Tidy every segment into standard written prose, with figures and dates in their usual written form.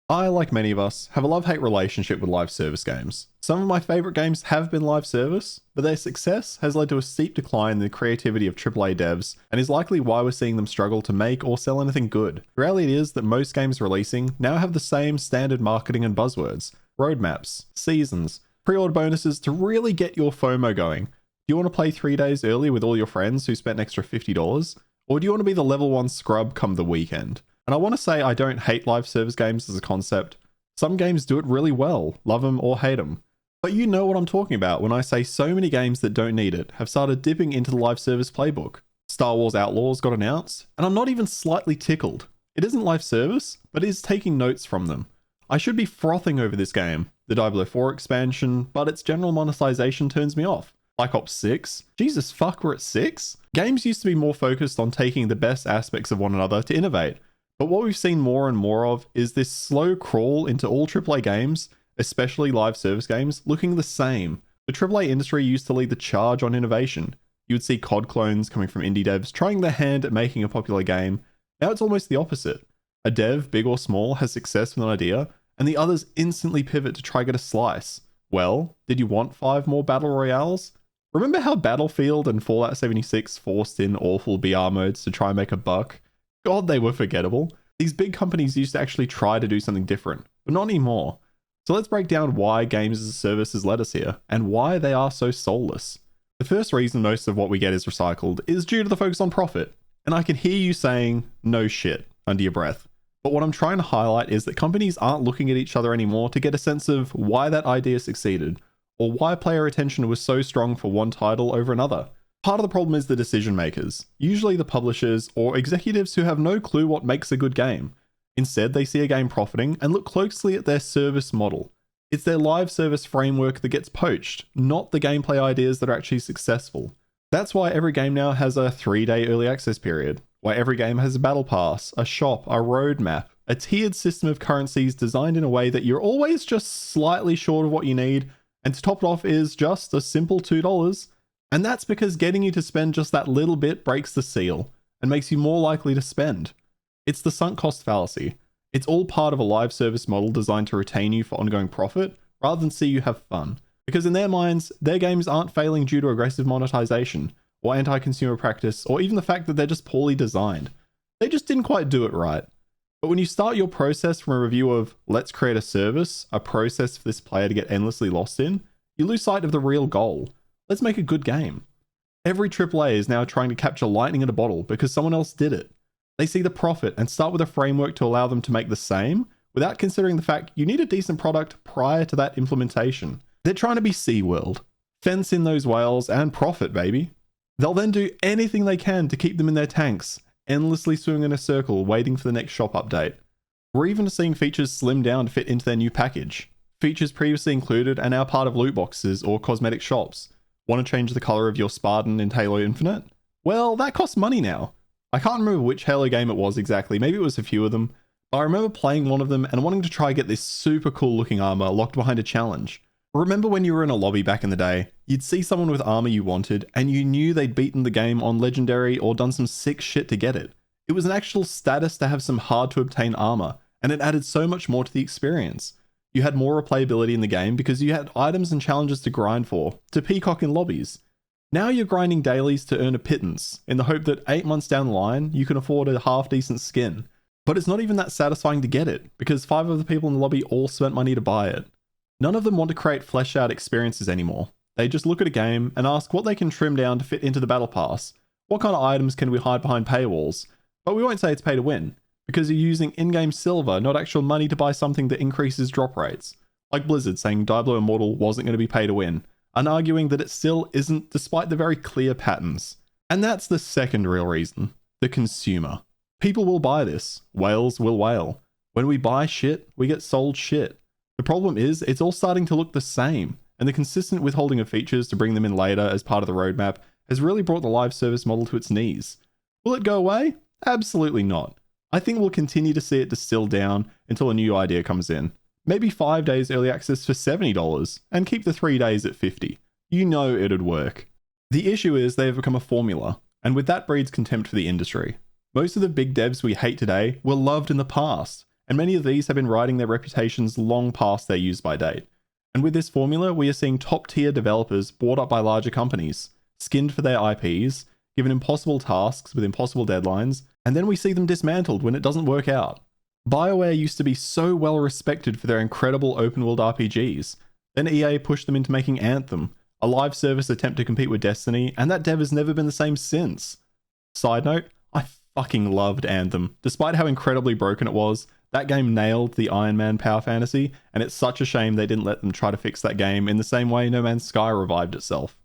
I, like many of us, have a love-hate relationship with live service games. Some of my favourite games have been live service, but their success has led to a steep decline in the creativity of AAA devs, and is likely why we're seeing them struggle to make or sell anything good. The reality is that most games releasing now have the same standard marketing and buzzwords, roadmaps, seasons, pre-order bonuses to really get your FOMO going. Do you want to play 3 days early with all your friends who spent an extra $50? Or do you want to be the level 1 scrub come the weekend? And I want to say I don't hate live service games as a concept. Some games do it really well, love them or hate them. But you know what I'm talking about when I say so many games that don't need it have started dipping into the live service playbook. Star Wars Outlaws got announced, and I'm not even slightly tickled. It isn't live service, but it is taking notes from them. I should be frothing over this game, the 004 expansion, but its general monetization turns me off. Black Ops 6? Jesus fuck, we're at 6? Games used to be more focused on taking the best aspects of one another to innovate. But what we've seen more and more of is this slow crawl into all AAA games, especially live service games, looking the same. The AAA industry used to lead the charge on innovation. You would see COD clones coming from indie devs trying their hand at making a popular game. Now it's almost the opposite. A dev, big or small, has success with an idea, and the others instantly pivot to try get a slice. Well, did you want 5 more battle royales? Remember how Battlefield and Fallout 76 forced in awful BR modes to try and make a buck? God, they were forgettable. These big companies used to actually try to do something different, but not anymore. So let's break down why games as a service has led us here, and why they are so soulless. The first reason most of what we get is recycled is due to the focus on profit. And I can hear you saying, no shit, under your breath. But what I'm trying to highlight is that companies aren't looking at each other anymore to get a sense of why that idea succeeded, or why player attention was so strong for one title over another. Part of the problem is the decision makers, usually the publishers or executives who have no clue what makes a good game. Instead, they see a game profiting and look closely at their service model. It's their live service framework that gets poached, not the gameplay ideas that are actually successful. That's why every game now has a 3-day early access period, why every game has a battle pass, a shop, a roadmap, a tiered system of currencies designed in a way that you're always just slightly short of what you need, and to top it off is just a simple $2. And that's because getting you to spend just that little bit breaks the seal and makes you more likely to spend. It's the sunk cost fallacy. It's all part of a live service model designed to retain you for ongoing profit rather than see you have fun. Because in their minds, their games aren't failing due to aggressive monetization or anti-consumer practice or even the fact that they're just poorly designed. They just didn't quite do it right. But when you start your process from a review of let's create a service, a process for this player to get endlessly lost in, you lose sight of the real goal. Let's make a good game. Every AAA is now trying to capture lightning in a bottle because someone else did it. They see the profit and start with a framework to allow them to make the same without considering the fact you need a decent product prior to that implementation. They're trying to be SeaWorld. Fence in those whales and profit, baby. They'll then do anything they can to keep them in their tanks, endlessly swimming in a circle waiting for the next shop update. We're even seeing features slim down to fit into their new package. Features previously included are now part of loot boxes or cosmetic shops. Want to change the color of your Spartan in Halo Infinite? Well, that costs money now. I can't remember which Halo game it was exactly, maybe it was a few of them, but I remember playing one of them and wanting to try get this super cool looking armor locked behind a challenge. Remember when you were in a lobby back in the day, you'd see someone with armor you wanted and you knew they'd beaten the game on Legendary or done some sick shit to get it. It was an actual status to have some hard to obtain armor, and it added so much more to the experience. You had more replayability in the game because you had items and challenges to grind for, to peacock in lobbies. Now you're grinding dailies to earn a pittance, in the hope that 8 months down the line, you can afford a half-decent skin. But it's not even that satisfying to get it, because 5 of the people in the lobby all spent money to buy it. None of them want to create fleshed-out experiences anymore. They just look at a game and ask what they can trim down to fit into the battle pass. What kind of items can we hide behind paywalls? But we won't say it's pay to win, because you're using in-game silver, not actual money to buy something that increases drop rates. Like Blizzard saying Diablo Immortal wasn't going to be pay to win, and arguing that it still isn't despite the very clear patterns. And that's the second real reason. The consumer. People will buy this. Whales will whale. When we buy shit, we get sold shit. The problem is, it's all starting to look the same, and the consistent withholding of features to bring them in later as part of the roadmap has really brought the live service model to its knees. Will it go away? Absolutely not. I think we'll continue to see it distill down until a new idea comes in. Maybe 5 days early access for $70, and keep the 3 days at $50. You know it'd work. The issue is they have become a formula, and with that breeds contempt for the industry. Most of the big devs we hate today were loved in the past, and many of these have been riding their reputations long past their use-by date. And with this formula, we are seeing top-tier developers bought up by larger companies, skinned for their IPs, given impossible tasks with impossible deadlines, and then we see them dismantled when it doesn't work out. BioWare used to be so well respected for their incredible open-world RPGs. Then EA pushed them into making Anthem, a live service attempt to compete with Destiny, and that dev has never been the same since. Side note, I fucking loved Anthem. Despite how incredibly broken it was, that game nailed the Iron Man power fantasy, and it's such a shame they didn't let them try to fix that game in the same way No Man's Sky revived itself.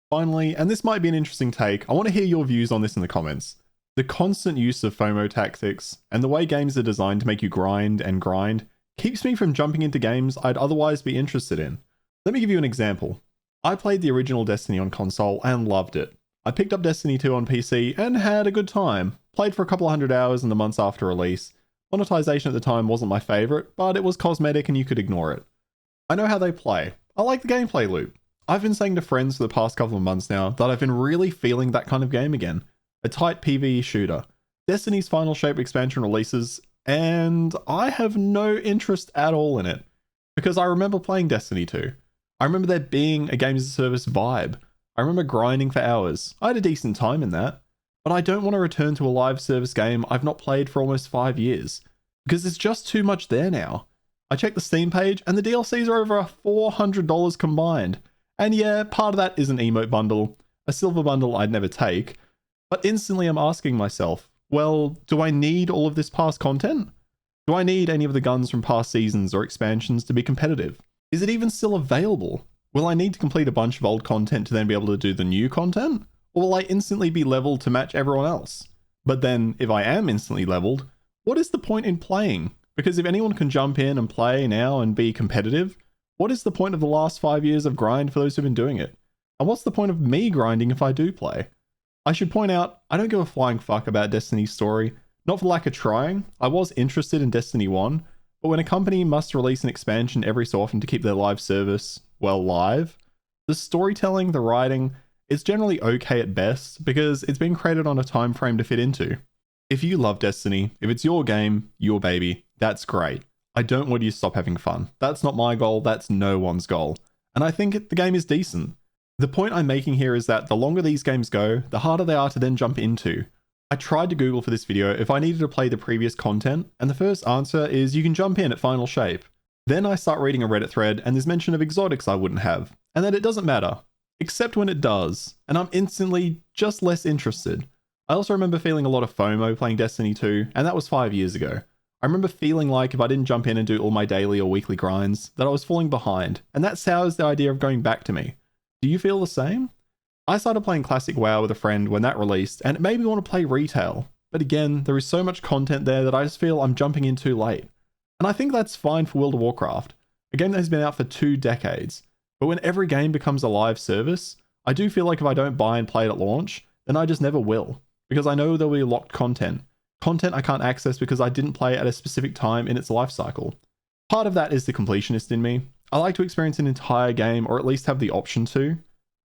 Finally, and this might be an interesting take, I want to hear your views on this in the comments. The constant use of FOMO tactics, and the way games are designed to make you grind and grind, keeps me from jumping into games I'd otherwise be interested in. Let me give you an example. I played the original Destiny on console and loved it. I picked up Destiny 2 on PC and had a good time. Played for a couple of hundred hours in the months after release. Monetization at the time wasn't my favourite, but it was cosmetic and you could ignore it. I know how they play. I like the gameplay loop. I've been saying to friends for the past couple of months now that I've been really feeling that kind of game again. A tight PvE shooter. Destiny's Final Shape expansion releases, and I have no interest at all in it. Because I remember playing Destiny 2. I remember there being a games as a service vibe. I remember grinding for hours. I had a decent time in that. But I don't want to return to a live service game I've not played for almost 5 years. Because there's just too much there now. I checked the Steam page and the DLCs are over $400 combined. And yeah, part of that is an emote bundle. A silver bundle I'd never take. But instantly I'm asking myself, well, do I need all of this past content? Do I need any of the guns from past seasons or expansions to be competitive? Is it even still available? Will I need to complete a bunch of old content to then be able to do the new content? Or will I instantly be leveled to match everyone else? But then, if I am instantly leveled, what is the point in playing? Because if anyone can jump in and play now and be competitive, what is the point of the last 5 years of grind for those who've been doing it? And what's the point of me grinding if I do play? I should point out, I don't give a flying fuck about Destiny's story. Not for lack of trying. I was interested in Destiny 1, but when a company must release an expansion every so often to keep their live service, well, live, the storytelling, the writing, it's generally okay at best because it's been created on a time frame to fit into. If you love Destiny, if it's your game, your baby, that's great. I don't want you to stop having fun. That's not my goal, that's no one's goal. And I think the game is decent. The point I'm making here is that the longer these games go, the harder they are to then jump into. I tried to Google for this video if I needed to play the previous content, and the first answer is you can jump in at Final Shape. Then I start reading a Reddit thread and there's mention of exotics I wouldn't have, and that it doesn't matter. Except when it does, and I'm instantly just less interested. I also remember feeling a lot of FOMO playing Destiny 2, and that was 5 years ago. I remember feeling like if I didn't jump in and do all my daily or weekly grinds, that I was falling behind, and that sours the idea of going back to me. Do you feel the same? I started playing Classic WoW with a friend when that released, and it made me want to play retail. But again, there is so much content there that I just feel I'm jumping in too late. And I think that's fine for World of Warcraft, a game that has been out for 2 decades. But when every game becomes a live service, I do feel like if I don't buy and play it at launch, then I just never will. Because I know there'll be locked content. Content I can't access because I didn't play at a specific time in its life cycle. Part of that is the completionist in me. I like to experience an entire game, or at least have the option to.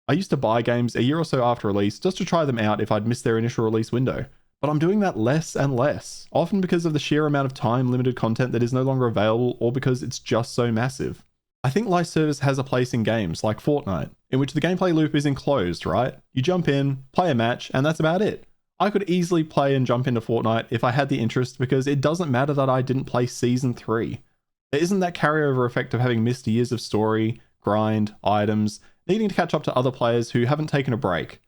I used to buy games a year or so after release just to try them out if I'd missed their initial release window. But I'm doing that less and less, often because of the sheer amount of time-limited content that is no longer available or because it's just so massive. I think live service has a place in games like Fortnite, in which the gameplay loop is enclosed, right? You jump in, play a match, and that's about it. I could easily play and jump into Fortnite if I had the interest because it doesn't matter that I didn't play Season 3. There isn't that carryover effect of having missed years of story, grind, items, needing to catch up to other players who haven't taken a break.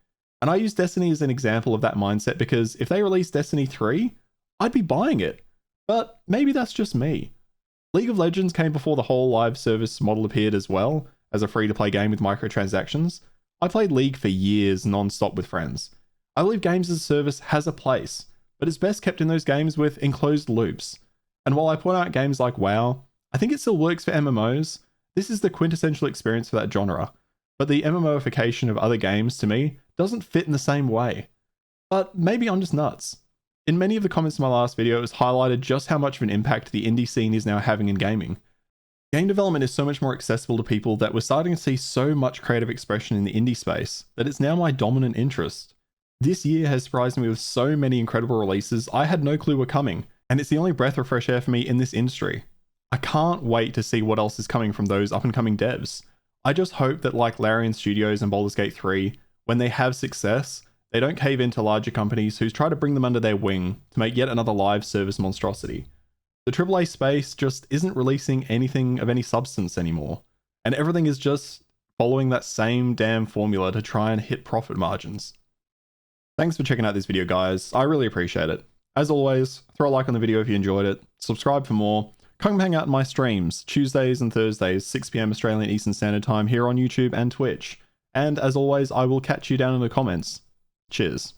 And I use Destiny as an example of that mindset because if they release Destiny 3, I'd be buying it. But maybe that's just me. League of Legends came before the whole live service model appeared as well, as a free-to-play game with microtransactions. I played League for years non-stop with friends. I believe games as a service has a place, but it's best kept in those games with enclosed loops. And while I point out games like WoW, I think it still works for MMOs. This is the quintessential experience for that genre. But the MMOification of other games, to me, doesn't fit in the same way. But maybe I'm just nuts. In many of the comments in my last video, it was highlighted just how much of an impact the indie scene is now having in gaming. Game development is so much more accessible to people that we're starting to see so much creative expression in the indie space that it's now my dominant interest. This year has surprised me with so many incredible releases I had no clue were coming, and it's the only breath of fresh air for me in this industry. I can't wait to see what else is coming from those up and coming devs. I just hope that like Larian Studios and Baldur's Gate 3, when they have success, they don't cave into larger companies who try to bring them under their wing to make yet another live service monstrosity. The AAA space just isn't releasing anything of any substance anymore, and everything is just following that same damn formula to try and hit profit margins. Thanks for checking out this video, guys. I really appreciate it. As always, throw a like on the video if you enjoyed it, subscribe for more, come hang out in my streams, Tuesdays and Thursdays, 6 PM Australian Eastern Standard Time here on YouTube and Twitch. And as always, I will catch you down in the comments. Cheers.